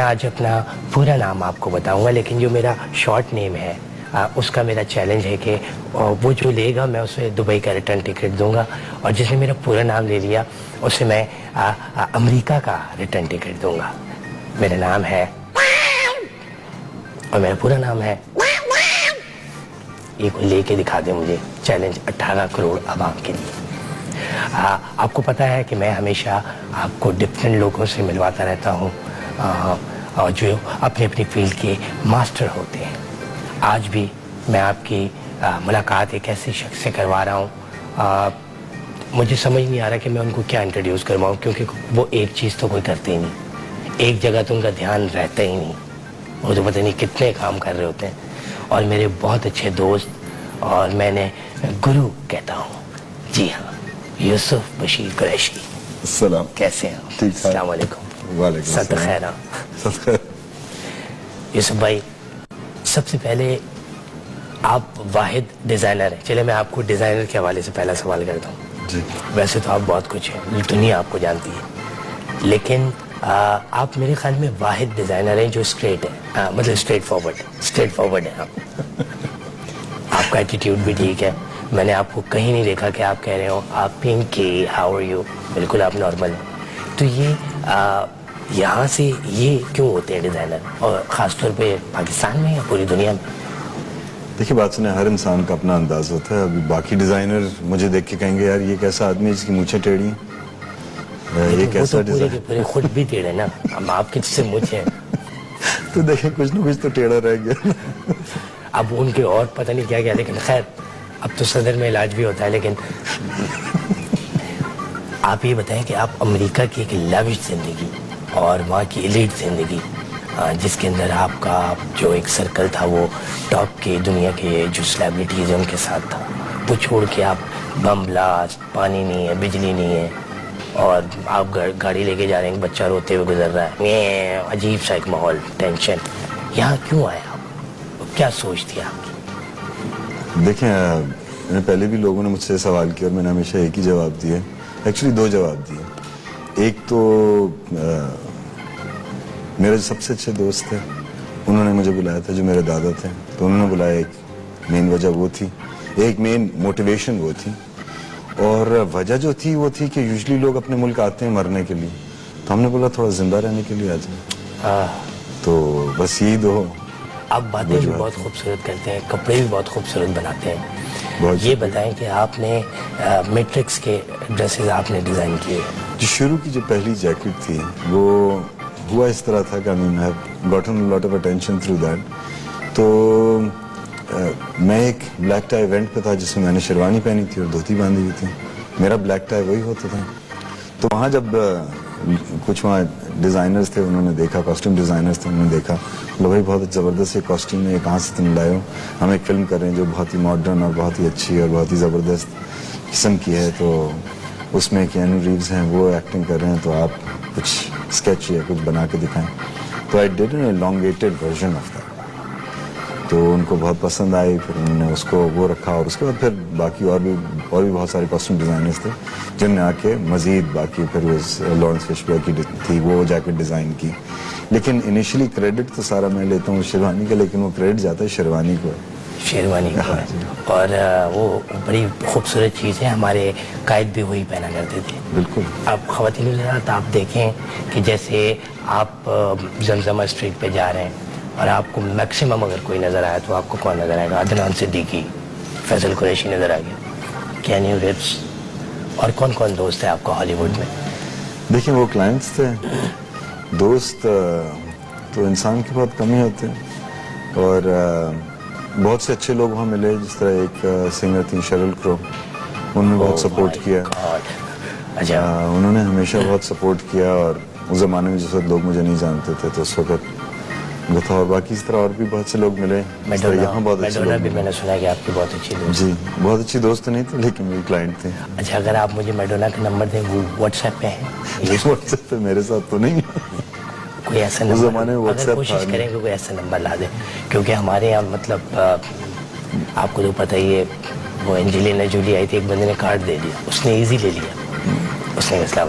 آج اپنا پورا نام آپ کو بتاؤں گا، لیکن جو میرا شارٹ نیم ہے اس کا میرا چیلنج ہے کہ وہ جو لے گا میں اسے دبئی کا ریٹرن ٹکٹ دوں گا، اور جس نے میرا پورا نام لے لیا اسے میں امریکہ کا ریٹرن ٹکٹ دوں گا. میرا نام ہے اور میرا پورا نام ہے. یہ کوئی لے کے دکھا دے مجھے. چیلنج 18 کروڑ عوام کے لیے. آپ کو پتا ہے کہ میں ہمیشہ آپ کو ڈفرینٹ لوگوں سے ملواتا رہتا ہوں اور جو اپنی اپنی فیلڈ کے ماسٹر ہوتے ہیں. آج بھی میں آپ کی ملاقات ایک ایسے شخص سے کروا رہا ہوں. مجھے سمجھ نہیں آ رہا کہ میں ان کو کیا انٹروڈیوس کرواؤں، کیونکہ وہ ایک چیز تو کوئی کرتے ہی نہیں، ایک جگہ تو ان کا دھیان رہتا ہی نہیں. وہ تو پتہ نہیں کتنے کام کر رہے ہوتے ہیں. اور میرے بہت اچھے دوست اور میں نے گرو کہتا ہوں. جی ہاں، یوسف بشیر قریشی. السلام. کیسے ہیں؟ السلام علیکم. وعلیکم صدق خیر. یوسف بھائی، سب سے پہلے آپ واحد ڈیزائنر ہیں. چلے میں آپ کو ڈیزائنر کے حوالے سے پہلا سوال کرتا ہوں. جی. ویسے تو آپ بہت کچھ ہیں، دنیا آپ کو جانتی ہے، لیکن آپ میرے خیال میں واحد ڈیزائنر ہیں جو اسٹریٹ ہے، مطلب اسٹریٹ فارورڈ ہے. آپ کا ایٹیٹیوڈ بھی ٹھیک ہے. میں نے آپ کو کہیں نہیں دیکھا کہ آپ کہہ رہے ہو آپ پنکی ہاؤ آر یو. بالکل آپ نارمل ہیں. تو یہ یہاں سے یہ کیوں ہوتے ہیں ڈیزائنر، اور خاص طور پہ پاکستان میں یا پوری دنیا میں؟ دیکھیے بات سنیں، ہر انسان کا اپنا انداز ہوتا ہے. ابھی باقی ڈیزائنر مجھے دیکھ کے کہیں گے یار یہ کیسا آدمی ہے جس کی مونچھیں ٹیڑھی ہیں. یہ کیسا ڈیزائنر، پورے خود بھی ٹیڑھے نا. ہم آپ کس سے مونچھیں تو دیکھیں کچھ نہ کچھ تو ٹیڑھا رہ گیا. اب ان کے اور پتہ نہیں کیا کیا، لیکن خیر اب تو صدر میں علاج بھی ہوتا ہے. لیکن آپ یہ بتائیں کہ آپ امریکہ کی ایک لیوش زندگی اور وہاں کی ایلیٹ زندگی، جس کے اندر آپ کا جو ایک سرکل تھا وہ ٹاپ کے دنیا کے جو سیلیبریٹیز ہیں ان کے ساتھ تھا، وہ چھوڑ کے آپ بم بلاسٹ، پانی نہیں ہے، بجلی نہیں ہے، اور آپ گاڑی لے کے جا رہے ہیں، بچہ روتے ہوئے گزر رہا ہے، عجیب سا ایک ماحول، ٹینشن. یہاں کیوں آئے آپ؟ کیا سوچ تھی آپ کی؟ دیکھیں پہلے بھی لوگوں نے مجھ سے سوال کیا اور میں نے ہمیشہ ایک ہی جواب دیا. ایکچولی 2 جواب دیے. ایک تو میرے سب سے اچھے دوست تھے، انہوں نے مجھے بلایا تھا، جو میرے دادا تھے تو انہوں نے بلایا. ایک مین وجہ وہ تھی، ایک مین موٹیویشن وہ تھی. اور وجہ جو تھی وہ تھی کہ یوزلی لوگ اپنے ملک آتے ہیں مرنے کے لیے، تو ہم نے بولا تھوڑا زندہ رہنے کے لیے آ جائیں. تو بس یہی 2. آپ باتیں بھی بہت خوبصورت کرتے ہیں، کپڑے بھی بہت خوبصورت بناتے ہیں. یہ بتائیں کہ آپ نے میٹرکس کے ڈریسز آپ نے ڈیزائن کیے. جو شروع کی جو پہلی جیکٹ تھی وہ ہوا اس طرح تھا کہ I have gotten a lot of attention through that. تو میں ایک بلیک ٹائی ایونٹ پہ تھا جس میں نے شیروانی پہنی تھی اور دھوتی باندھی ہوئی تھی. میرا بلیک ٹائی وہی ہوتا تھا. تو وہاں جب کچھ وہاں ڈیزائنرز تھے، انہوں نے دیکھا، کاسٹیوم ڈیزائنرز تھے، انہوں نے دیکھا بولے بھائی بہت زبردست یہ کاسٹیوم ہے، یہ کہاں سے تم لائے ہو؟ ہم ایک فلم کر رہے ہیں جو بہت ہی ماڈرن اور بہت ہی اچھی اور بہت ہی زبردست قسم کی ہے، تو اس میں کیانو ریوز ہیں، وہ ایکٹنگ کر رہے ہیں، تو آپ کچھ اسکیچ یا کچھ بنا کے دکھائیں. تو I did an elongated version of that. تو ان کو بہت پسند آئی. پھر انہوں نے اس کو وہ رکھا، اور اس کے بعد پھر باقی اور بھی بہت سارے کاسٹیوم ڈیزائنرز تھے جن نے آ کے مزید باقی پھر لارنس فشبرگ کی تھی وہ جیکٹ ڈیزائن کی. لیکن انیشلی کریڈٹ تو سارا میں لیتا ہوں شیروانی کا، لیکن وہ کریڈٹ جاتا ہے شیروانی کو. اور وہ بڑی خوبصورت چیز ہے. ہمارے قائد بھی وہی پہنا کرتے تھے. بالکل. آپ خواتین حضرات آپ دیکھیں کہ جیسے آپ زمزمہ اسٹریٹ پہ جا رہے ہیں اور آپ کو میکسیمم اگر کوئی نظر آیا تو آپ کو کون نظر آئے گا؟ عدنان صدیقی، فیصل قریشی نظر آ گیا، کیانو ریوز. اور کون کون دوست ہیں آپ کو ہالی ووڈ میں؟ دیکھیں وہ کلائنٹس تھے، دوست تو انسان کے بہت کم ہی ہوتے ہیں. اور بہت سے اچھے لوگ وہاں ملے، جس طرح ایک سنگر تھی شیرل کرو، انہوں نے بہت سپورٹ کیا. انہوں نے ہمیشہ بہت سپورٹ کیا. اور اس زمانے میں جس وقت لوگ مجھے نہیں جانتے تھے تو اس وقت وہ تھا. اور باقی اس طرح اور بھی بہت سے لوگ ملے. یہاں بہت اچھے لوگ بھی میں نے سنا کہ آپ کی بہت اچھی دوست. جی بہت اچھی دوست نہیں تھی لیکن میری کلائنٹ تھی. اچھا اگر آپ مجھے میڈونا کا نمبر دیں، وہ واٹس ایپ پہ ہے؟ واٹس ایپ پہ میرے ساتھ تو نہیں. کوئی ایسا اس زمانے میں واٹس ایپ کوشش کریں کہ کوئی ایسا نمبر لا دیں، کیونکہ ہمارے یہاں مطلب آپ کو تو پتہ ہی ہے، وہ اینجلینا جولی آئی تھی، ایک بندے نے کارڈ دے دیا، اس نے ایزی لے لیا، اس نے اسلام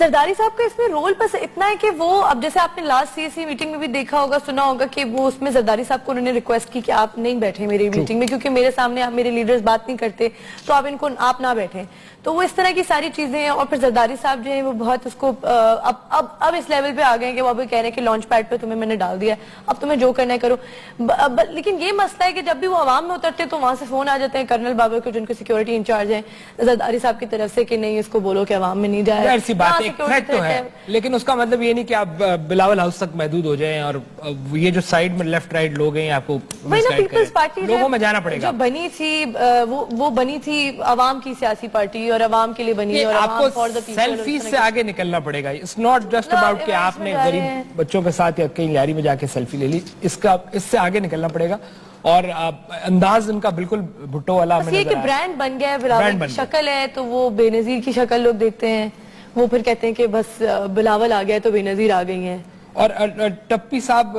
زرداری صاحب کا اس میں رول بس اتنا ہے کہ وہ اب جیسے آپ نے لاسٹ CAC میٹنگ میں بھی دیکھا ہوگا, سنا ہوگا کہ وہ اس میں زرداری صاحب کو انہوں نے ریکویسٹ کی کہ آپ نہیں بیٹھیں میری میٹنگ میں, کیونکہ میرے سامنے میرے لیڈرز بات نہیں کرتے تو آپ نہ بیٹھیں. تو وہ اس طرح کی ساری چیزیں ہیں. اور پھر زرداری صاحب جو ہیں وہ بہت اس کو اب اس لیول پہ آ گئے ہیں کہ وہ ابھی کہہ رہے ہیں کہ لانچ پیڈ پہ تمہیں میں نے ڈال دیا ہے, اب تمہیں جو کرنا ہے کرو. لیکن یہ مسئلہ ہے کہ جب بھی وہ عوام میں اترتے تو وہاں سے فون آ جاتے ہیں کرنل بابر کو, جن کے سیکیورٹی انچارج ہیں, زرداری صاحب کی طرف سے کہ نہیں اس کو بولو کہ عوام میں نہیں جائے. ایسی بات ایک تھریٹ تو ہے, لیکن اس کا مطلب یہ نہیں کہ آپ بلاول ہاؤس تک محدود ہو جائیں اور یہ جو سائیڈ میں لیفٹ رائٹ لوگ ہیں آپ کو پیپلز پارٹی لوگوں میں جانا پڑے گا. جو بنی تھی وہ بنی تھی عوام کی سیاسی پارٹی اور عوام کے لیے بنی, اور آپ کو سیلفیز سے آگے نکلنا پڑے گا. اٹس ناٹ جسٹ اباؤٹ کہ آپ نے غریب بچوں کے ساتھ یا کہیں لیاری میں جا کے سیلفی لے لی, اس سے آگے نکلنا پڑے گا. اور انداز ان کا بالکل بھٹو والا ہمیں یہ کہ برانڈ بن گیا ہے, بلاول کی شکل ہے تو وہ بے نظیر کی شکل لوگ دیکھتے ہیں, وہ پھر کہتے ہیں کہ بس بلاول آ گیا تو بے نظیر آ گئی ہیں. اور ٹپی صاحب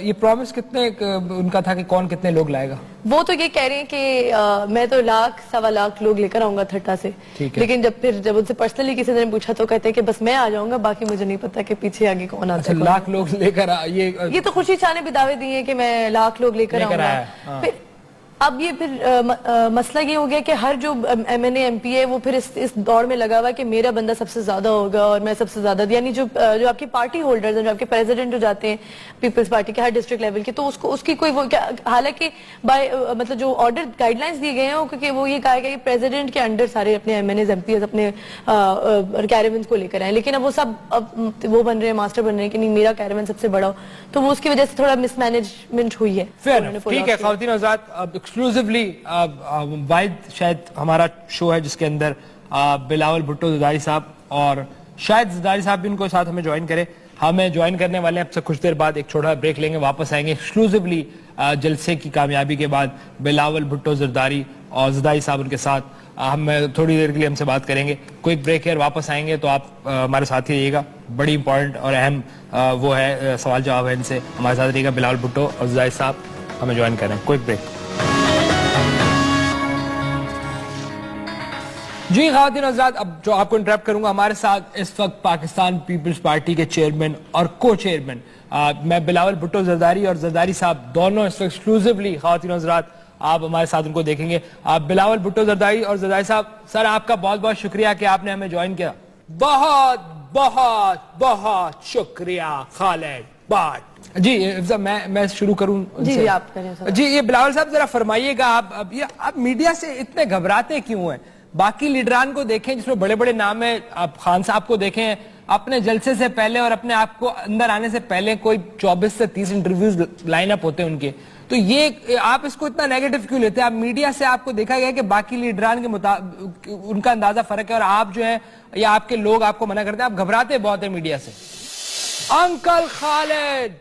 یہ پرومس کتنے ان کا تھا کہ کون کتنے لوگ لائے گا؟ وہ تو یہ کہہ رہے ہیں کہ میں تو 1,00,000-1.25 لوگ لے کر آؤں گا تھٹا سے, لیکن جب ان سے پرسنلی کسی نے پوچھا تو کہتے ہیں کہ بس میں آ جاؤں گا, باقی مجھے نہیں پتا کہ پیچھے آگے کون آتا ہے. 1,00,000 لوگ لے کر یہ تو خوشی شاہ نے بھی دعوے دیے کہ میں 1,00,000 لوگ لے کر آؤں گا. اب یہ پھر مسئلہ یہ ہو گیا کہ ہر جو MNA MP ہے وہ پھر اس دوڑ میں لگا ہوا ہے کہ میرا بندہ سب سے زیادہ ہوگا اور میں سب سے زیادہ, یعنی جو آپ کی پارٹی ہولڈرز ہیں, جو آپ کے پریزیڈنٹ جو جاتے ہیں پیپلز پارٹی کے ہر ڈسٹرکٹ لیول کے, تو اس کی کوئی وہ حالانکہ مطلب جو آرڈر گائیڈ لائنز دیے گئے ہیں کیونکہ وہ یہ کہا گیا کہ پریزیڈنٹ کے انڈر سارے اپنے MNAs MPs اپنے کیریونز کو لے کر آئیں, لیکن اب وہ سب وہ بن رہے ہیں, ماسٹر بن رہے ہیں کہ نہیں میرا کیریون سب سے بڑا ہو, تو وہ اس کی وجہ سے تھوڑا مس مینجمنٹ ہوئی ہے. ٹھیک ہے خواتین حضرات, ایکسکلوزیولی واحد شاید ہمارا شو ہے جس کے اندر بلاول بھٹو زرداری صاحب اور شاید زرداری صاحب بھی ان کو ساتھ ہمیں جوائن کرے. ہمیں جوائن کرنے والے ہیں اب سے کچھ دیر بعد, ایک چھوٹا بریک لیں گے, واپس آئیں گے ایکسکلوزیولی جلسے کی کامیابی کے بعد بلاول بھٹو زرداری اور زرداری صاحب ان کے ساتھ ہم تھوڑی دیر کے لیے ہم سے بات کریں گے. کوئی بریک ہے, واپس آئیں گے تو آپ ہمارے ساتھ ہی رہیے گا. بڑی امپورٹنٹ اور اہم وہ ہے سوال جواب ہے, ان سے ہمارے ساتھ رہیے گا. بلاول بھٹو اور زرداری صاحب ہمیں جوائن کریں. کوئی بریک. جی خواتین و حضرات, اب جو آپ کو انٹرپٹ کروں گا, ہمارے ساتھ اس وقت پاکستان پیپلز پارٹی کے چیئرمین اور کو چیئرمین میں بلاول بھٹو زرداری اور زرداری صاحب دونوں اس وقت ایکسکلوزیولی خواتین و حضرات آپ ہمارے ساتھ ان کو دیکھیں گے. بلاول بھٹو زرداری اور زرداری صاحب, سر آپ کا بہت بہت شکریہ کہ آپ نے ہمیں جوائن کیا. بہت بہت بہت شکریہ خالد بٹ. جی میں شروع کروں جی آپ کریں. جی یہ بلاول صاحب ذرا فرمائیے گا, آپ میڈیا سے اتنے گھبراتے کیوں ہیں؟ باقی لیڈران کو دیکھیں جس میں بڑے بڑے نام ہیں, آپ خان صاحب کو دیکھیں, اپنے جلسے سے پہلے اور اپنے آپ کو اندر آنے سے پہلے کوئی 24 سے 30 انٹرویوز لائن اپ ہوتے ہیں ان کے, تو یہ آپ اس کو اتنا نیگیٹو کیوں لیتے ہیں؟ آپ میڈیا سے آپ کو دیکھا گیا کہ باقی لیڈران کے مطابق ان کا اندازہ فرق ہے اور آپ جو ہیں یا آپ کے لوگ آپ کو منع کرتے ہیں, آپ گھبراتے بہت ہیں میڈیا سے. انکل خالد,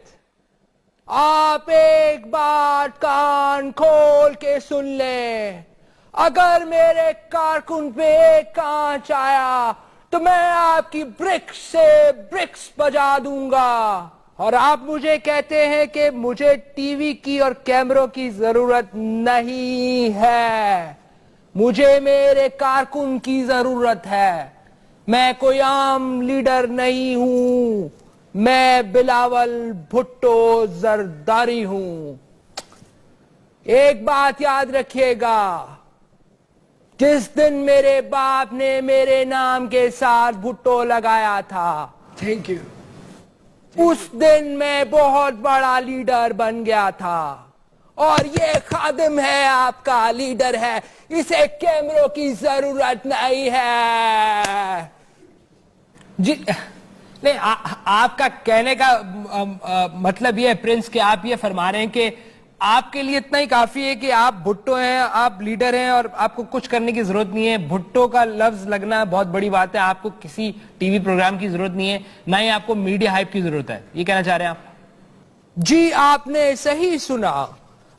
آپ ایک بات کان کھول کے سن لیں, اگر میرے کارکن پہ ایک کانچ آیا تو میں آپ کی برکس سے برکس بجا دوں گا. اور آپ مجھے کہتے ہیں کہ مجھے ٹی وی کی اور کیمروں کی ضرورت نہیں ہے, مجھے میرے کارکن کی ضرورت ہے. میں کوئی عام لیڈر نہیں ہوں, میں بلاول بھٹو زرداری ہوں. ایک بات یاد رکھیے گا, جس دن میرے باپ نے میرے نام کے ساتھ بھٹو لگایا تھا, تھینک یو, اس دن میں بہت بڑا لیڈر بن گیا تھا. اور یہ خادم ہے, آپ کا لیڈر ہے, اسے کیمروں کی ضرورت نہیں ہے. جی نہیں, آپ کا کہنے کا مطلب یہ ہے پرنس کہ آپ یہ فرما رہے ہیں کہ آپ کے لیے اتنا ہی کافی ہے کہ آپ بھٹو ہیں, آپ لیڈر ہیں اور آپ کو کچھ کرنے کی ضرورت نہیں ہے. بھٹو کا لفظ لگنا بہت بڑی بات ہے, آپ کو کسی ٹی وی پروگرام کی ضرورت نہیں ہے, نہ ہی آپ کو میڈیا ہائپ کی ضرورت ہے. یہ کہنا چاہ رہے ہیں آپ؟ جی آپ نے صحیح سنا,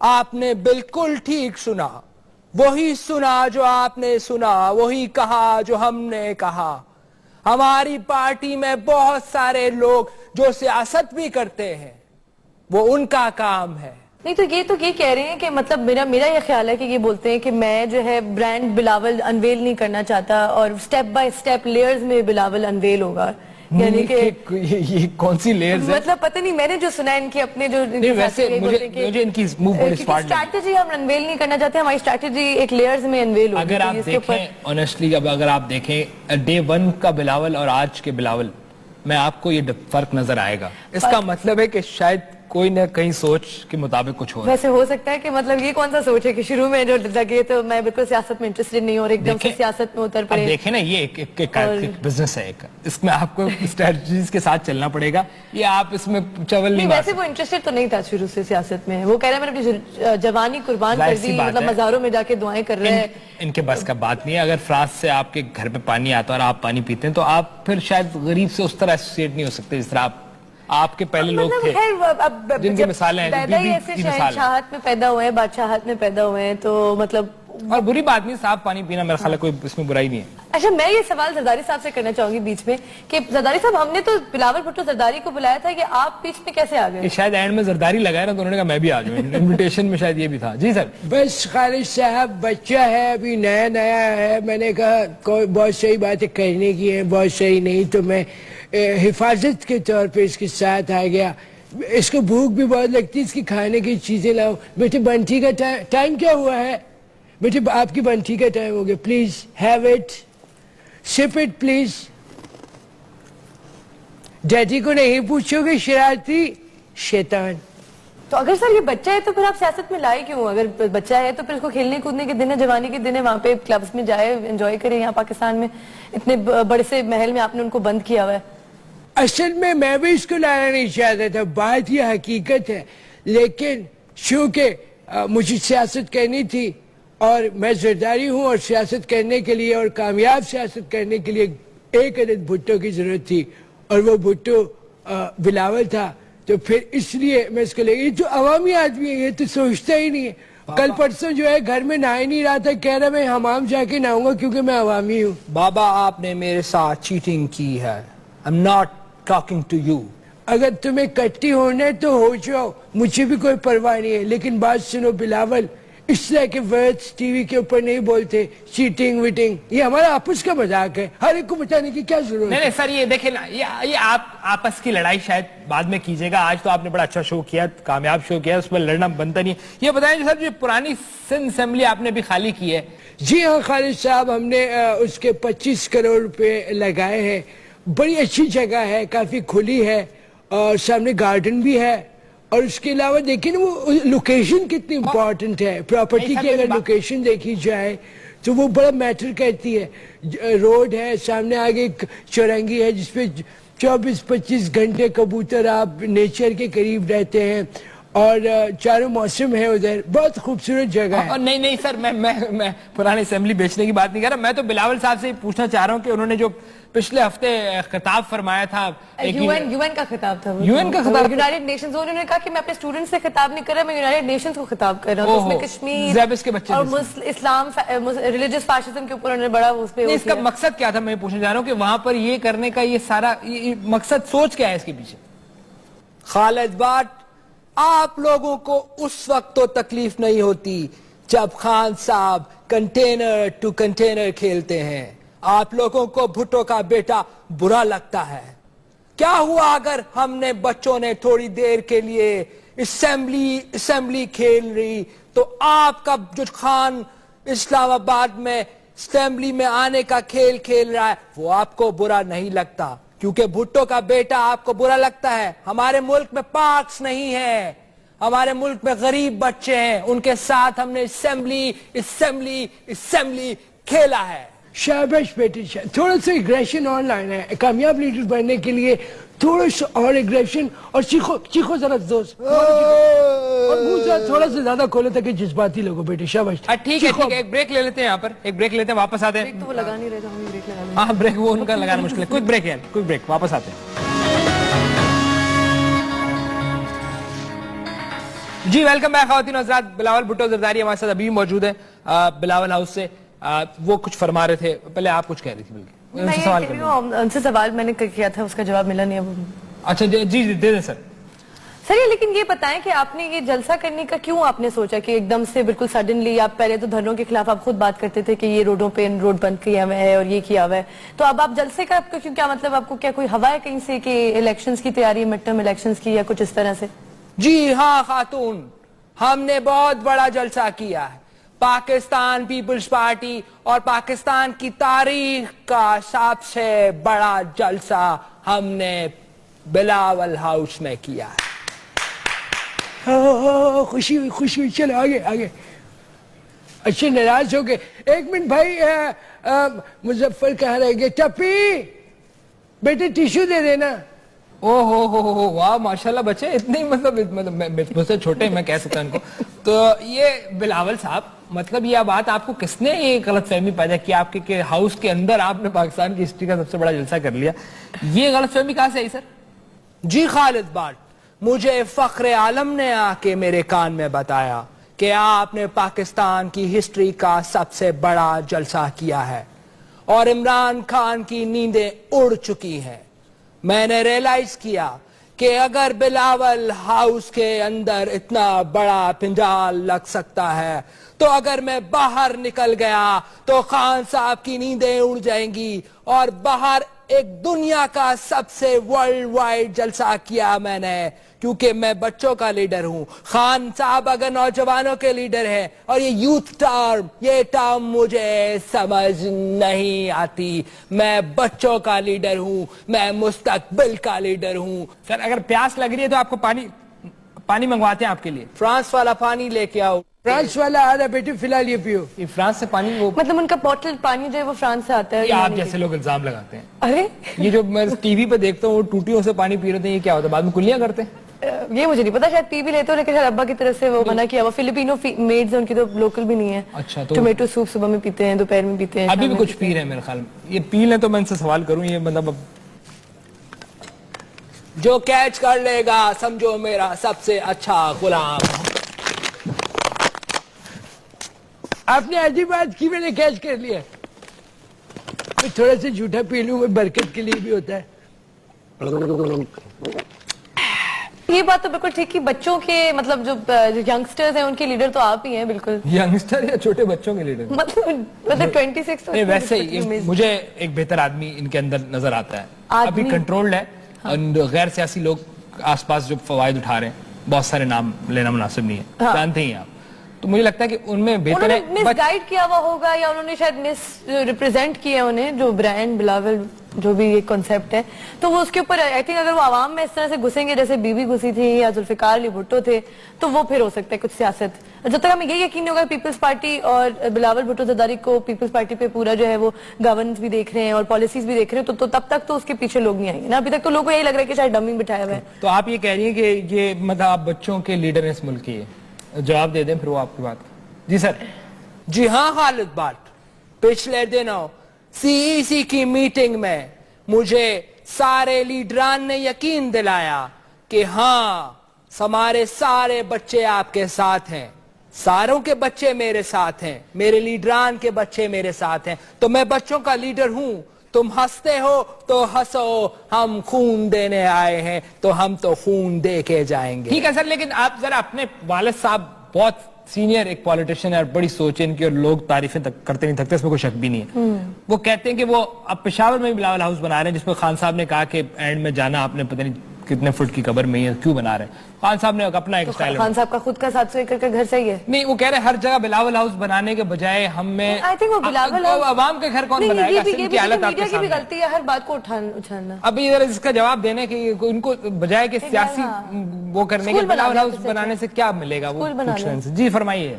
آپ نے بالکل ٹھیک سنا, وہی سنا جو آپ نے سنا, وہی کہا جو ہم نے کہا. ہماری پارٹی میں بہت سارے لوگ جو سیاست بھی کرتے ہیں, وہ ان کا کام ہے, نہیں تو یہ کہہ رہے ہیں کہ مطلب میرا یہ خیال ہے کہ یہ بولتے ہیں کہ میں جو ہے برانڈ بلاول انویل نہیں کرنا چاہتا اور سٹیپ بائی سٹیپ لیئرز میں بلاول انویل ہوگا. یعنی کہ یہ کون سی لیئرز ہیں؟ مطلب پتہ نہیں, میں نے جو سنا ہے ان کے اپنے جو ویسے مجھے ان کی موو بڑی اسمارٹ اسٹریٹجی ہم انویل نہیں کرنا چاہتے, ہماری اسٹریٹجی ایک لیئرز میں انویل ہوگی. اگر آپ دیکھیں آنیسٹلی, اگر آپ دیکھیں ڈے 1 کا بلاول اور آج کے بلاول میں آپ کو یہ فرق نظر آئے گا. اس کا مطلب ہے کہ شاید کوئی نہ کہیں سوچ کے مطابق کچھ ہو. ویسے ہو سکتا ہے کہ مطلب یہ کون سا سوچ ہے کہ شروع میں جو لگے تو میں بالکل سیاست میں انٹرسٹڈ نہیں ہوں اور ایک دم سے سیاست میں اتر پڑے. دیکھیں نا, یہ ایک بزنس ہے, اس میں آپ کو اسٹریٹجیز کے ساتھ چلنا پڑے گا. یہ آپ اس میں چول نہیں. ویسے وہ انٹرسٹڈ تو نہیں تھا شروع سے سیاست میں, وہ کہہ رہے ہیں میں نے اپنی جوانی قربان کر دی, مطلب مزاروں میں جا کے دعائیں کر رہے ہیں. ان کے بس کا بات نہیں ہے. اگر فرانس سے آپ کے گھر پہ پانی آتا اور آپ پانی پیتے ہیں تو آپ پھر شاید غریب سے اس طرح ایسوسیٹ نہیں ہو سکتے جس طرح آپ کے پہلے لوگ تھے جن کی مثالیں ہیں. پیدا ہی ایسے شہنشاہت میں پیدا ہوئے ہیں, بادشاہت میں پیدا ہوئے ہیں, تو مطلب اور بری بات نہیں, صاف پانی پینا میرا خیال ہے کوئی اس میں برائی نہیں ہے. اچھا, میں یہ سوال زرداری صاحب سے کرنا چاہوں گی بیچ میں کہ زرداری صاحب ہم نے تو بلاول بھٹو زرداری کو بلایا تھا کہ آپ بیچ میں کیسے آ گئے؟ شاید اینڈ میں زرداری لگایا نا تو انہوں نے کہا میں بھی آ جاؤں, انویٹیشن میں شاید یہ بھی تھا. جی سر. بس خالد صاحب بچہ ہے, ابھی نیا ہے, میں نے کہا کوئی بہت صحیح باتیں کرنے کی ہیں, بہت صحیح نہیں, تو میں حفاظت کے طور پہ اس کے ساتھ آ گیا. اس کو بھوک بھی بہت لگتی ہے, اس کی کھانے کی چیزیں لاؤ. بیٹے بنٹی کا ٹائم کیا ہوا ہے؟ بیٹے آپ کی بنٹی کا ٹائم ہو گیا, please have it, sip it please. Daddy کو نہیں پوچھو گے, شرارتی شیطان. تو اگر سر یہ بچہ ہے تو پھر آپ سیاست میں لائے کیوں؟ اگر بچہ ہے تو پھر اس کو کھیلنے کودنے کے دن ہے, جوانی کے دن ہے, وہاں پہ کلبز میں جائے, انجوائے کرے. یہاں پاکستان میں اتنے بڑے سے محل میں آپ نے ان کو بند کیا ہوا ہے. اصل میں بھی اس کو لانا نہیں چاہتا تھا, بات یہ حقیقت ہے, لیکن چونکہ مجھے سیاست کرنی تھی اور میں زرداری ہوں, اور سیاست کرنے کے لیے اور کامیاب سیاست کرنے کے لیے ایک عدد بھٹو کی ضرورت تھی, اور وہ بھٹو بلاول تھا, تو پھر اس لیے میں اس کو لے گئی. یہ جو عوامی آدمی ہے یہ تو سوچتا ہی نہیں ہے. کل پرسوں جو ہے گھر میں نہا ہی نہیں رہا تھا, کہہ رہا میں حمام جا کے نہاؤں گا کیونکہ میں عوامی ہوں. بابا آپ نے میرے ساتھ چیٹنگ کی ہے, I'm not talking to you. اگر تمہیں کٹی ہونا ہے تو ہو جاؤ, مجھے بھی کوئی پرواہ نہیں ہے, لیکن بات سنو بلاول, اس طرح کے ورڈز ٹی وی کے اوپر نہیں بولتے, چیٹنگ ویٹنگ, یہ ہمارا آپس کا مذاق ہے, ہر ایک کو بتانے کی کیا ضرورت ہے؟ نہیں سر, یہ دیکھیں نا, یہ آپ آپس کی لڑائی شاید بعد میں کیجیے گا. آج تو آپ نے بڑا اچھا شو کیا, کامیاب شو کیا, اس پر لڑنا بنتا نہیں ہے. یہ بتائیں سر, جو پرانی سندھ اسمبلی آپ نے بھی خالی کی ہے. جی ہاں خالد صاحب, ہم نے اس کے 25 کروڑ روپے لگائے ہیں. بڑی اچھی جگہ ہے, کافی کھلی ہے, اور سامنے گارڈن بھی ہے, اور اس کے علاوہ دیکھیں نا وہ لوکیشن کتنی امپورٹنٹ ہے. پراپرٹی کی اگر لوکیشن دیکھی جائے تو وہ بڑا میٹر کرتی ہے. روڈ ہے, سامنے آگے ایک چورنگی ہے جس پہ 24-25 گھنٹے کبوتر آپ نیچر کے قریب رہتے ہیں, اور چاروں موسم ہے ادھر, بہت خوبصورت جگہ ہے. نہیں سر, میں پرانی اسمبلی بیچنے کی بات نہیں کر رہا, میں تو بلاول صاحب سے پوچھنا چاہ رہا ہوں کہ انہوں نے جو پچھلے ہفتے خطاب فرمایا تھا, یو این کا خطاب تھا, UN کا خطاب, یونائیٹڈ نیشنز, انہوں نے کہا کہ میں اپنے اسٹوڈنٹ سے خطاب نہیں کر رہا, میں یونائیٹڈ نیشنز کو خطاب کر رہا ہوں. اس میں کشمیر اور اسلام ریلیجس فاشزم کے اوپر انہوں نے بڑا اس پہ. اس کا مقصد کیا تھا, میں پوچھنا چاہ رہا ہوں کہ وہاں پر یہ کرنے کا یہ سارا مقصد, سوچ کیا ہے اس کے پیچھے؟ خالد بٹ, آپ لوگوں کو اس وقت تو تکلیف نہیں ہوتی جب خان صاحب کنٹینر ٹو کنٹینر کھیلتے ہیں, آپ لوگوں کو بھٹو کا بیٹا برا لگتا ہے. کیا ہوا اگر ہم نے بچوں نے تھوڑی دیر کے لیے اسمبلی کھیل رہی تو آپ کا جو خان اسلام آباد میں اسمبلی میں آنے کا کھیل کھیل رہا ہے وہ آپ کو برا نہیں لگتا, کیونکہ بھٹو کا بیٹا آپ کو برا لگتا ہے. ہمارے ملک میں پارکس نہیں ہیں, ہمارے ملک میں غریب بچے ہیں, ان کے ساتھ ہم نے اسمبلی کھیلا ہے. شاباش بیٹے, تھوڑا سا ایگریشن اور لانا ہے کامیاب لیڈر بننے کے لیے, تھوڑا سا اور ایگریشن, اور چیخو ذرا دوست, اور منہ تھوڑا سا زیادہ کھولے تاکہ جذباتی لوگوں. بیٹے شاباش. ٹھیک ہے, ایک بریک لے لیتے ہیں, یہاں پر ایک بریک لیتے ہیں, واپس آتے ہیں. تو وہ لگا نہیں رہے تو ہم بریک لگا لیں. ہاں بریک وہ ان کا لگانا مشکل ہے. کوئی بریک ہے, کوئی بریک, واپس آتے ہیں. جی ویلکم بیک خواتین و حضرات, بلاول بھٹو زرداری ہمارے ساتھ ابھی بھی موجود ہے بلاول ہاؤس سے. وہ کچھ فرما رہے تھے, پہلے آپ کچھ کہہ رہی تھی, بلکہ ان سے سوال میں نے کیا تھا, اس کا جواب ملا نہیں. اب اچھا جی دے دیں سر. سر لیکن یہ بتائیں کہ آپ نے یہ جلسہ کرنے کا کیوں آپ نے سوچا کہ ایک دم سے بالکل سڈنلی؟ آپ پہلے تو دھرنوں کے خلاف آپ خود بات کرتے تھے کہ یہ روڈوں پہ روڈ بند کیا ہوا ہے اور یہ کیا ہوا ہے، تو اب آپ جلسے کا کیا مطلب؟ آپ کو کیا کوئی ہوا ہے کہیں سے کہ الیکشنز کی تیاری، مڈ ٹرم الیکشنز کی، یا کچھ اس طرح سے؟ جی ہاں خاتون، ہم نے بہت بڑا جلسہ کیا ہے. پاکستان پیپلز پارٹی اور پاکستان کی تاریخ کا سب سے بڑا جلسہ ہم نے بلاول ہاؤس میں کیا ہے. خوشی ہوئی، چلو آگے آگے. اچھے ناراض ہو گئے. ایک منٹ بھائی، مظفر کہاں رہ گئے؟ ٹپی بیٹے ٹیشو دے دینا. او ہو واہ ماشاءاللہ بچے اتنے مطلب مجھ سے چھوٹے میں کہہ سکتا ہوں ان کو. تو یہ بلاول صاحب، مطلب یہ بات آپ کو کس نے یہ غلط فہمی پیدا کی آپ کے کہ ہاؤس کے اندر آپ نے پاکستان کی ہسٹری کا سب سے بڑا جلسہ کر لیا؟ یہ غلط فہمی کہاں سے آئی سر؟ جی خالد بٹ، مجھے فخر عالم نے آ کے میرے کان میں بتایا کہ آپ نے پاکستان کی ہسٹری کا سب سے بڑا جلسہ کیا ہے اور عمران خان کی نیندیں اڑ چکی ہیں. میں نے ریئلائز کیا کہ اگر بلاول ہاؤس کے اندر اتنا بڑا پنڈال لگ سکتا ہے تو اگر میں باہر نکل گیا تو خان صاحب کی نیندیں اڑ جائیں گی. اور باہر ایک دنیا کا سب سے ورلڈ وائڈ جلسہ کیا میں نے، کیونکہ میں بچوں کا لیڈر ہوں. خان صاحب اگر نوجوانوں کے لیڈر ہیں، اور یہ یوتھ ٹرم، یہ ٹرم مجھے سمجھ نہیں آتی. میں بچوں کا لیڈر ہوں، میں مستقبل کا لیڈر ہوں. سر اگر پیاس لگ رہی ہے تو آپ کو پانی منگواتے ہیں آپ کے لیے. فرانس والا پانی لے کے آؤ. فرانس والا آ رہا بیٹے، فی الحال یہ پیو. یہ فرانس سے پانی، وہ مطلب ان کا بوٹل پانی جو ہے وہ فرانس سے آتا ہے؟ آپ جیسے لوگ الزام لگاتے ہیں. ارے یہ جو میں ٹی وی پہ دیکھتا ہوں وہ ٹوٹیوں سے پانی پی رہے تھے، یہ کیا ہوتا ہے؟ بعد میں کلیاں کرتے ہیں. یہ مجھے نہیں پتا، شاید پی بھی لیتے ہو، لیکن شاید ابا کی طرف سے وہ منع کیا ہوا. فلپینو میڈز ہیں ان کی تو لوکل بھی نہیں ہے. اچھا، تو ٹومیٹو سوپ صبح میں پیتے ہیں، دوپہر میں پیتے ہیں، ابھی بھی کچھ پی رہے ہیں میرے خیال میں. یہ پی لیں تو میں ان سے سوال کروں، یہ مطلب جو کیچ کر لے گا سمجھو میرا سب سے اچھا غلام. آپ نے آدھی بات کی، میں نے کیچ کر لیا. میں تھوڑا سا جھوٹا پی لوں، میں برکت کے لیے بھی ہوتا ہے. یہ بات تو بالکل ٹھیک. بچوں کے مطلب جو ینگسٹرز ہیں ان کے لیڈر تو آپ ہی ہیں. بالکل ینگسٹر یا چھوٹے بچوں کے لیڈر؟ مطلب 26 ویسے مجھے ایک بہتر آدمی ان کے اندر نظر آتا ہے. ابھی کنٹرولڈ ہے، غیر سیاسی لوگ آس پاس جو فوائد اٹھا رہے ہیں، بہت سارے نام لینا مناسب نہیں ہے، جانتے ہی آپ. تو مجھے لگتا ہے کہ ان میں بہتر ہے. مس گائیڈ کیا ہوا ہوگا، یا انہوں نے شاید مس ریپرزینٹ کیا انہیں، جو برانڈ بلاول جو بھی یہ کنسیپٹ ہے. تو وہ اس کے اوپر آئی تھنک اگر وہ عوام میں اس طرح سے گھسیں گے جیسے بی بی گھسی تھی یا ذوالفقار علی بھٹو تھے، تو وہ پھر ہو سکتا ہے کچھ سیاست. جب تک ہمیں یہ یقین نہیں ہوگا پیپلز پارٹی اور بلاول بھٹو زرداری کو پیپلز پارٹی پہ پورا جو ہے وہ گورننس بھی دیکھ رہے ہیں اور پالیسیز بھی دیکھ رہے ہیں، تو تب تک تو اس کے پیچھے لوگ نہیں آئیں گے نا. ابھی تک تو لوگوں کو یہی لگ رہا ہے کہ شاید ڈمنگ بٹھایا ہوا ہے. تو آپ یہ کہہ رہی ہیں کہ یہ مطلب آپ بچوں کے لیڈر ہیں اس ملک کے. جواب دے دیں پھر وہ آپ کی بات. جی سر. جی ہاں خالد بٹ، پچھلے دنوں CEC کی میٹنگ میں مجھے سارے لیڈران نے یقین دلایا کہ ہاں ہمارے سارے بچے آپ کے ساتھ ہیں، ساروں کے بچے میرے ساتھ ہیں، میرے لیڈران کے بچے میرے ساتھ ہیں. تو میں بچوں کا لیڈر ہوں. تم ہنستے ہو تو ہنسو، ہم خون دینے آئے ہیں تو ہم تو خون دے کے جائیں گے. ٹھیک ہے سر، لیکن آپ ذرا اپنے والد صاحب بہت سینئر ایک پولیٹیشین ہے اور بڑی سوچ ہے ان کی، اور لوگ تعریفیں کرتے نہیں تھکتے، اس میں کوئی شک بھی نہیں ہے. وہ کہتے ہیں کہ وہ اب پشاور میں بھی بلاول ہاؤس بنا رہے ہیں، جس میں خان صاحب نے کہا کہ اینڈ میں جانا آپ نے پتہ نہیں کتنے فٹ کی قبر میں ہی ہے، کیوں بنا رہے ہیں؟ خان صاحب نے اپنا ایک سٹائل. خان صاحب کا خود کا 700 ایکڑ کا گھر صحیح ہے. نہیں، وہ کہہ رہے ہیں ہر جگہ بلاول ہاؤس بنانے کے بجائے ہم میں عوام کے گھر کون بنائے گا؟ میڈیا کی بھی غلطی ہے ہر بات کو اچھالنا. اب یہ اس کا جواب دینے کہ ان کو بجائے کہ سیاسی وہ کرنے کے بلاول ہاؤس بنانے سے کیا ملے گا؟ وہ جی فرمائیے.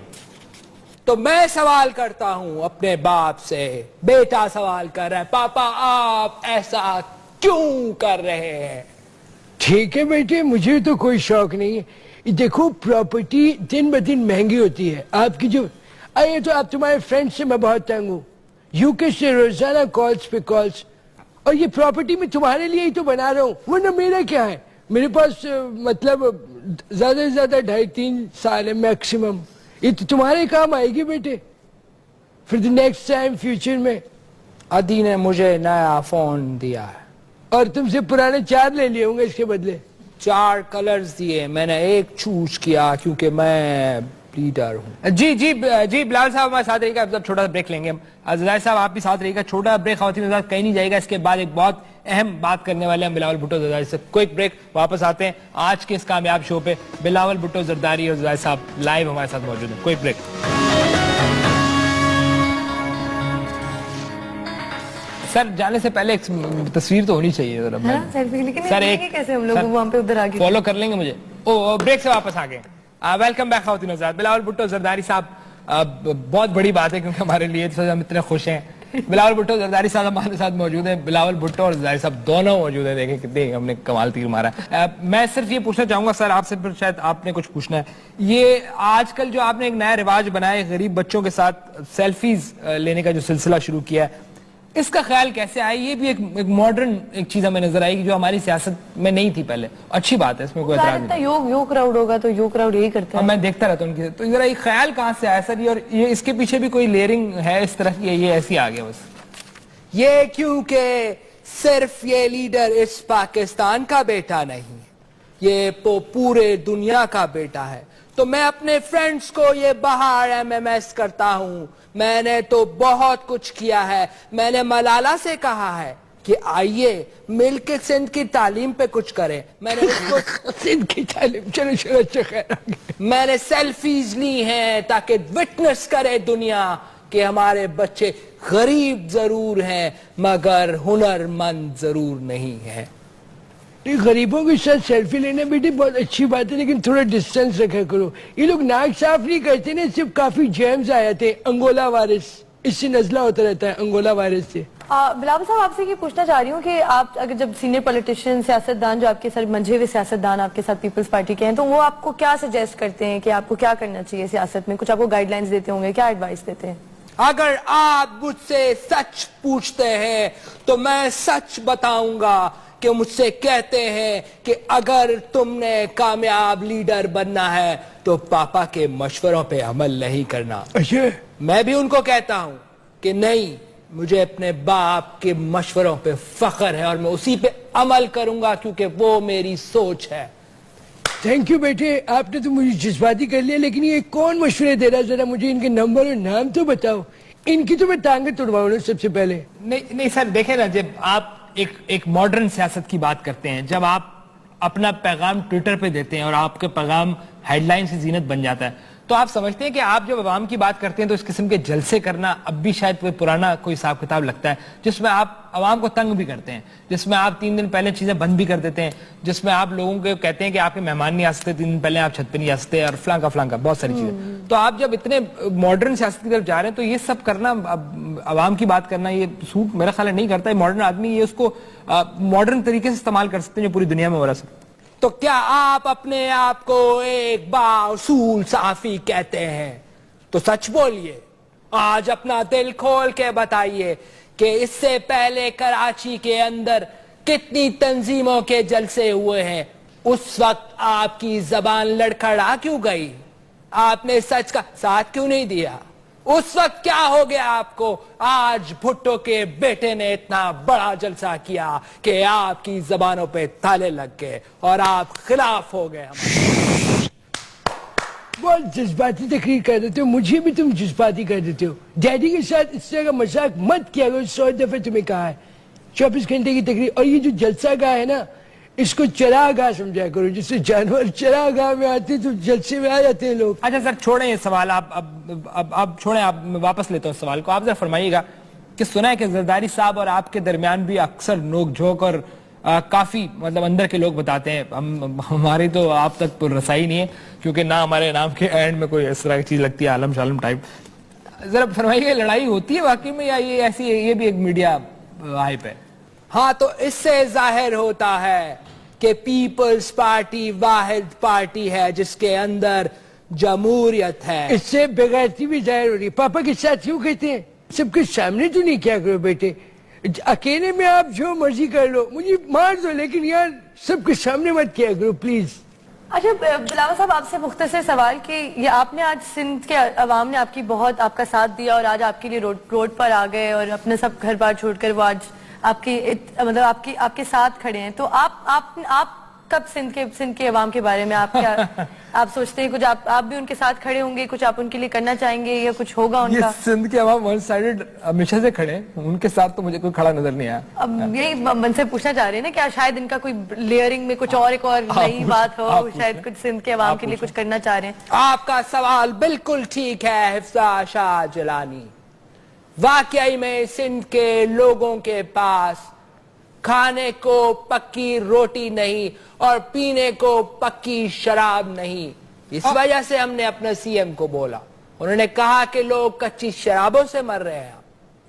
تو میں سوال کرتا ہوں اپنے باپ سے، بیٹا سوال کر رہا ہے، پاپا آپ ایسا کیوں کر رہے ہیں؟ ٹھیک ہے بیٹے، مجھے تو کوئی شوق نہیں ہے. دیکھو پراپرٹی دن بہ دن مہنگی ہوتی ہے. آپ کی جو آئیے تو آپ تمہارے فرینڈ سے میں بہت تنگ ہوں، UK سے روزانہ کالز پہ کالز، اور یہ پراپرٹی میں تمہارے لیے ہی تو بنا رہا ہوں، ورنہ میرا کیا ہے؟ میرے پاس مطلب زیادہ سے زیادہ 2.5-3 سال ہے میکسیمم. یہ تو تمہارے کام آئے گی بیٹے for the next time future میں. ادی نے مجھے نیا فون دیا ہے اور تم سے پرانے 4 لے لیے ہوں گے اس کے بدلے. 4 کلرز دیے, میں نے ایک چوز کیا کیونکہ میں لیڈر ہوں. جی بلال صاحب ہمارے ساتھ رہے گا, اب چھوٹا سا بریک لیں گے ہم. زداری صاحب آپ بھی ساتھ رہے گا, چھوٹا بریک, خواتین حضرات کہیں نہیں جائے گا. اس کے بعد ایک بہت اہم بات کرنے والے ہیں بلاول بھٹو زرداری سے. کوئک بریک, واپس آتے ہیں آج کے اس کامیاب شو پہ. بلاول بھٹو زرداری اور زداری صاحب لائیو ہمارے ساتھ موجود ہیں. Quick break. سر جانے سے پہلے ایک تصویر تو ہونی چاہیے سر, ایک کیسے ہم لوگ وہاں پہ ادھر آگے فالو کر لیں گے مجھے. بریک سے واپس آ گئے. ویلکم بیک خواتین حضرات. بلاول بھٹو زرداری صاحب بہت بڑی بات ہے کیونکہ ہمارے لیے ہم اتنے خوش ہیں. بلاول بھٹو زرداری صاحب ہمارے ساتھ موجود ہیں. بلاول بھٹو اور زرداری صاحب دونوں موجود ہیں. دیکھیں کتنے ہم نے کمال تیر مارا. میں صرف یہ پوچھنا چاہوں گا سر آپ سے, پھر شاید آپ نے کچھ پوچھنا ہے. یہ آج کل جو آپ نے ایک نیا رواج بنایا ہے غریب بچوں کے ساتھ سیلفیز لینے کا جو سلسلہ شروع کیا ہے, اس کا خیال کیسے آیا؟ یہ بھی ایک ماڈرن ایک چیز ہمیں نظر آئی کہ جو ہماری سیاست میں نہیں تھی پہلے. اچھی بات ہے, اس میں کوئی اعتراض نہیں. یو کراؤڈ ہوگا تو یو کراؤڈ یہی کرتا ہے. میں دیکھتا رہتا ہوں ان کی. تو ذرا یہ خیال کہاں سے آیا سر, اور یہ اس کے پیچھے بھی کوئی لیئرنگ ہے اس طرح کی, یہ ایسی آ گیا بس؟ یہ کیونکہ صرف یہ لیڈر اس پاکستان کا بیٹا نہیں, یہ پورے دنیا کا بیٹا ہے. تو میں اپنے فرینڈز کو یہ باہر MMS کرتا ہوں. میں نے تو بہت کچھ کیا ہے. میں نے ملالہ سے کہا ہے کہ آئیے مل کے سندھ کی تعلیم پہ کچھ کریں. میں نے اس کو سندھ کی تعلیم, چلو اچھا خیر. میں نے سیلفیز لی ہیں تاکہ وٹنس کرے دنیا کہ ہمارے بچے غریب ضرور ہیں مگر ہنرمند ضرور نہیں ہیں. غریبوں کے ساتھ سیلفی لینا بیٹی بہت اچھی بات ہے, لیکن تھوڑا ڈسٹینس رکھا کرو. یہ لوگ ناک صاف نہیں کرتے نا, صرف کافی جیمز آئے تھے, انگولا وائرس, اس سے نزلہ ہوتا رہتا ہے انگولا وائرس سے. بلاول صاحب آپ سے یہ پوچھنا چاہ رہی ہوں کہ آپ اگر جب سینئر پولیٹیشین سیاستدان جو آپ کے ساتھ منجھے ہوئے سیاستدان آپ کے ساتھ پیپلز پارٹی کے ہیں, تو وہ آپ کو کیا سجیسٹ کرتے ہیں کہ آپ کو کیا کرنا چاہیے سیاست میں؟ کچھ آپ کو گائیڈ لائنز دیتے ہوں گے, کیا ایڈوائس دیتے ہیں؟ اگر آپ مجھ سے سچ پوچھتے ہیں تو میں سچ بتاؤں گا کہ مجھ سے کہتے ہیں کہ اگر تم نے کامیاب لیڈر بننا ہے تو پاپا کے مشوروں پہ عمل نہیں کرنا. اچھا, میں بھی ان کو کہتا ہوں کہ نہیں, مجھے اپنے باپ کے مشوروں پہ فخر ہے اور میں اسی پہ عمل کروں گا کیونکہ وہ میری سوچ ہے. تھینک یو بیٹے, آپ نے تو مجھے جذباتی کر لیا, لیکن یہ کون مشورے دے رہا ہے؟ ذرا مجھے ان کے نمبر اور نام تو بتاؤ. ان کی تو میں ٹانگیں توڑواؤں نا سب سے پہلے. نہیں سر دیکھیں نا, جب آپ ایک ماڈرن سیاست کی بات کرتے ہیں, جب آپ اپنا پیغام ٹویٹر پہ دیتے ہیں اور آپ کے پیغام ہیڈ لائن سے زینت بن جاتا ہے, تو آپ سمجھتے ہیں کہ آپ جب عوام کی بات کرتے ہیں تو اس قسم کے جلسے کرنا اب بھی شاید کوئی پرانا کوئی حساب کتاب لگتا ہے, جس میں آپ عوام کو تنگ بھی کرتے ہیں, جس میں آپ 3 دن پہلے چیزیں بند بھی کر دیتے ہیں, جس میں آپ لوگوں کو کہتے ہیں کہ آپ کے مہمان نہیں آ سکتے, 3 دن پہلے آپ چھت پہ نہیں آ سکتے, اور فلاں کا بہت ساری چیزیں. تو آپ جب اتنے ماڈرن سیاست کی طرف جا رہے ہیں تو یہ سب کرنا, عوام کی بات کرنا, یہ سوٹ میرا خیال ہے نہیں کرتا ہے ماڈرن آدمی. یہ اس کو ماڈرن طریقے سے استعمال کر سکتے ہیں جو پوری دنیا میں ہو رہا ہے. تو کیا آپ اپنے آپ کو ایک بااصول صحافی کہتے ہیں تو سچ بولیے. آج اپنا دل کھول کے بتائیے کہ اس سے پہلے کراچی کے اندر کتنی تنظیموں کے جلسے ہوئے ہیں. اس وقت آپ کی زبان لڑکھڑا کیوں گئی؟ آپ نے سچ کا ساتھ کیوں نہیں دیا؟ اس وقت کیا ہو گیا آپ کو؟ آج بھٹو کے بیٹے نے اتنا بڑا جلسہ کیا کہ آپ کی زبانوں پہ تالے لگ گئے اور آپ خلاف ہو گئے. بہت جذباتی تقریر کر دیتے ہو, مجھے بھی تم جذباتی کر دیتے ہو. ڈیڈی کے ساتھ اس طرح کا مذاق مت کیا کرو, 100 دفعہ تمہیں کہا ہے. 24 گھنٹے کی تقریر, اور یہ جو جلسہ گاہ ہے نا, اس کو چراگاہ سمجھا کرو. جس سے جانور چراگاہ میں آتے تو جلسے میں آ جاتے ہیں لوگ. اچھا سر چھوڑیں یہ سوال, اب چھوڑیں, آپ واپس لیتا ہوں سوال کو. آپ ذرا فرمائیے گا کہ سنا ہے کہ زرداری صاحب اور آپ کے درمیان بھی اکثر نوک جھوک اور کافی مطلب اندر کے لوگ بتاتے ہیں, ہماری تو آپ تک رسائی نہیں ہے کیونکہ نہ ہمارے نام کے اینڈ میں کوئی اس طرح کی چیز لگتی ہے عالم شالم ٹائپ. ذرا فرمائیے لڑائی ہوتی ہے واقعی میں, یا یہ ایسی یہ بھی ایک میڈیا ہائپ ہے؟ ہاں, تو اس سے ظاہر ہوتا ہے کہ پیپلز پارٹی واحد پارٹی ہے جس کے اندر جمہوریت ہے. اس سے بغیرتی بھی ظاہر ہو رہی ہے. پاپا کے ساتھ کیوں کہتے ہیں سب کے سامنے تو نہیں کیا کرو بیٹے, اکیلے میں آپ جو مرضی کر لو, مجھے مار دو, لیکن یار سب کے سامنے مت کیا کرو پلیز. اچھا بلاول صاحب آپ سے مختصر سوال کہ یہ آپ نے آج سندھ کے عوام نے آپ کی بہت آپ کا ساتھ دیا اور آج آپ کے لیے روڈ پر آ گئے اور اپنے سب گھر بار چھوڑ کر وہ آج آپ کی مطلب آپ کے ساتھ کھڑے ہیں, تو آپ کب سندھ کے عوام کے بارے میں آپ کیا آپ سوچتے ہیں؟ کچھ آپ بھی ان کے ساتھ کھڑے ہوں گے, کچھ آپ ان کے لیے کرنا چاہیں گے یا کچھ ہوگا ان یہ کا؟ سندھ کے عوام ون سائیڈڈ ہمیشہ سے کھڑے ہیں, ان کے ساتھ تو مجھے کوئی کھڑا نظر نہیں آیا. اب یہی من سے پوچھنا چاہ رہے ہیں نا, کیا شاید ان کا کوئی لیئرنگ میں کچھ اور ایک اور نئی بات ہو, شاید کچھ سندھ کے عوام کے لیے کچھ کرنا چاہ رہے ہیں. آپ کا سوال بالکل ٹھیک ہے حفصہ شاہ جیلانی. واقعی میں سندھ کے لوگوں کے پاس کھانے کو پکی روٹی نہیں اور پینے کو پکی شراب نہیں. اس وجہ سے ہم نے اپنے سی ایم کو بولا, انہوں نے کہا کہ لوگ کچی شرابوں سے مر رہے ہیں.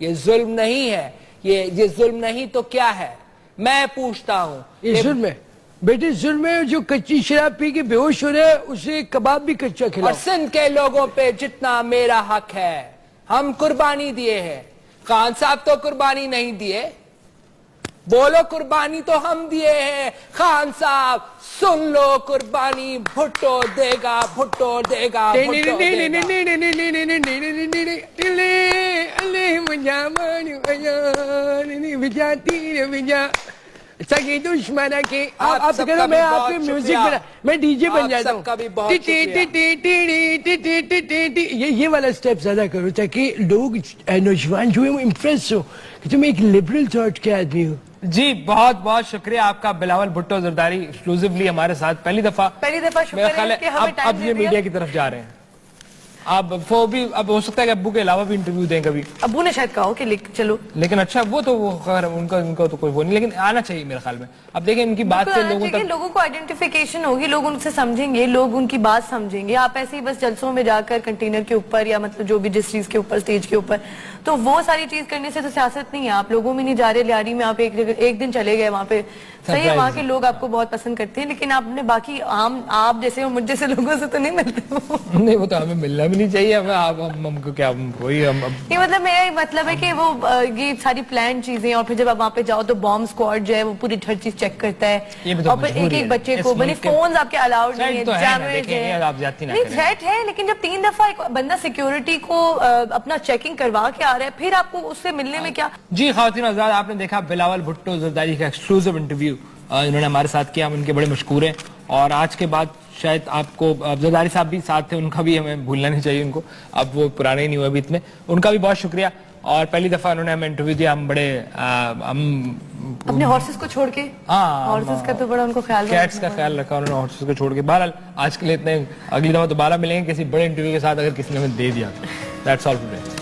یہ ظلم نہیں ہے, یہ ظلم نہیں تو کیا ہے؟ میں پوچھتا ہوں, یہ ظلم ہے بیٹے, ظلم ہے. جو کچی شراب پی کے بے ہوش ہو رہا ہے اسے کباب بھی کچا اور کھلاؤ. سندھ کے لوگوں پہ جتنا میرا حق ہے ہم قربانی دیے ہیں. خان صاحب تو قربانی نہیں دیے, بولو قربانی تو ہم دیے ہیں. خان صاحب سن لو, قربانی بھٹو دے گا, بھٹو دے گا, بھٹو دے گا. آپ سب کہہ کا رہے میں بھی آپ بہت کے میوزک شکریہ. بنا, میں ڈی جے بن آپ جاتا سب ہوں. کا بھی بہت یہ والا اسٹیپ زیادہ کرو تاکہ لوگ نوجوان جو ہے وہ امپریس ہو کہ تم ایک لبرل تھاٹ کے آدمی ہو. جی بہت بہت شکریہ آپ کا بلاول بھٹو زرداری ایکسکلوزیولی ہمارے ساتھ پہلی دفعہ. شکر میرا خیال ہے ہے کہ ہمیں اب ٹائم یہ میڈیا کی طرف جا رہے ہیں. اب وہ بھی اب ہو سکتا ہے کہ ابو کے علاوہ بھی انٹرویو دیں کبھی, ابو نے شاید کہا ہو کہ چلو. لیکن اچھا وہ تو وہ خیر ان کا تو کوئی وہ نہیں, لیکن آنا چاہیے میرے خیال میں. اب دیکھیں ان کی بات سے لوگوں تک لوگوں کو آئیڈینٹیفیکیشن ہوگی, لوگ ان سے سمجھیں گے, لوگ ان کی بات سمجھیں گے. آپ ایسے ہی بس جلسوں میں جا کر کنٹینر کے اوپر یا مطلب جو بھی جس چیز کے اوپر اسٹیج کے اوپر, تو وہ ساری چیز کرنے سے تو سیاست نہیں ہے. آپ لوگوں میں نہیں جا رہے, لیاری میں آپ ایک دن چلے گئے وہاں پہ, صحیح ہے وہاں کے لوگ آپ کو بہت پسند کرتے ہیں, لیکن آپ نے باقی عام آپ جیسے مجھ جیسے لوگوں سے تو نہیں ملتے. نہیں, وہ تو ہمیں ملنا بھی نہیں چاہیے. ہم کو کیا وہی یہ مطلب میرا یہ مطلب ہے کہ وہ یہ ساری پلان چیزیں, اور پھر جب آپ وہاں پہ جاؤ تو بام اسکواڈ جو ہے وہ پوری ہر چیز چیک کرتا ہے, اور پھر ایک ایک بچے کو بنی فونز آپ کے الاؤڈ نہیں ہے, تھریٹ ہے. لیکن جب 3 دفعہ ایک بندہ سیکیورٹی کو اپنا چیکنگ کروا کے آ رہا ہے, پھر آپ کو اس سے ملنے میں کیا. جی خواتین حضرات, آپ نے دیکھا بلاول بھٹو زرداری کا ایکسکلوزیو انٹرویو انہوں نے ہمارے ساتھ کیا. ہم ان کے بڑے مشکور ہیں, اور آج کے بعد شاید آپ کو زرداری صاحب بھی ساتھ تھے, ان کا بھی ہمیں بھولنا نہیں چاہیے ان کو, اب وہ پرانے نہیں ہوئے ابھی اتنے. ان کا بھی بہت شکریہ, اور پہلی دفعہ انہوں نے ہمیں انٹرویو دیا. ہم بڑے ہم اپنے ہارسز کو چھوڑ کے, ہارسز کا تو بڑا ان کو خیال رکھا, کیٹس کا خیال رکھا انہوں نے ہارسز کو چھوڑ کے. بہرحال آج کے لیے اتنے, اگلی دفعہ دوبارہ ملیں گے کسی بڑے انٹرویو کے ساتھ اگر کسی نے ہمیں دے دیا. That's all today.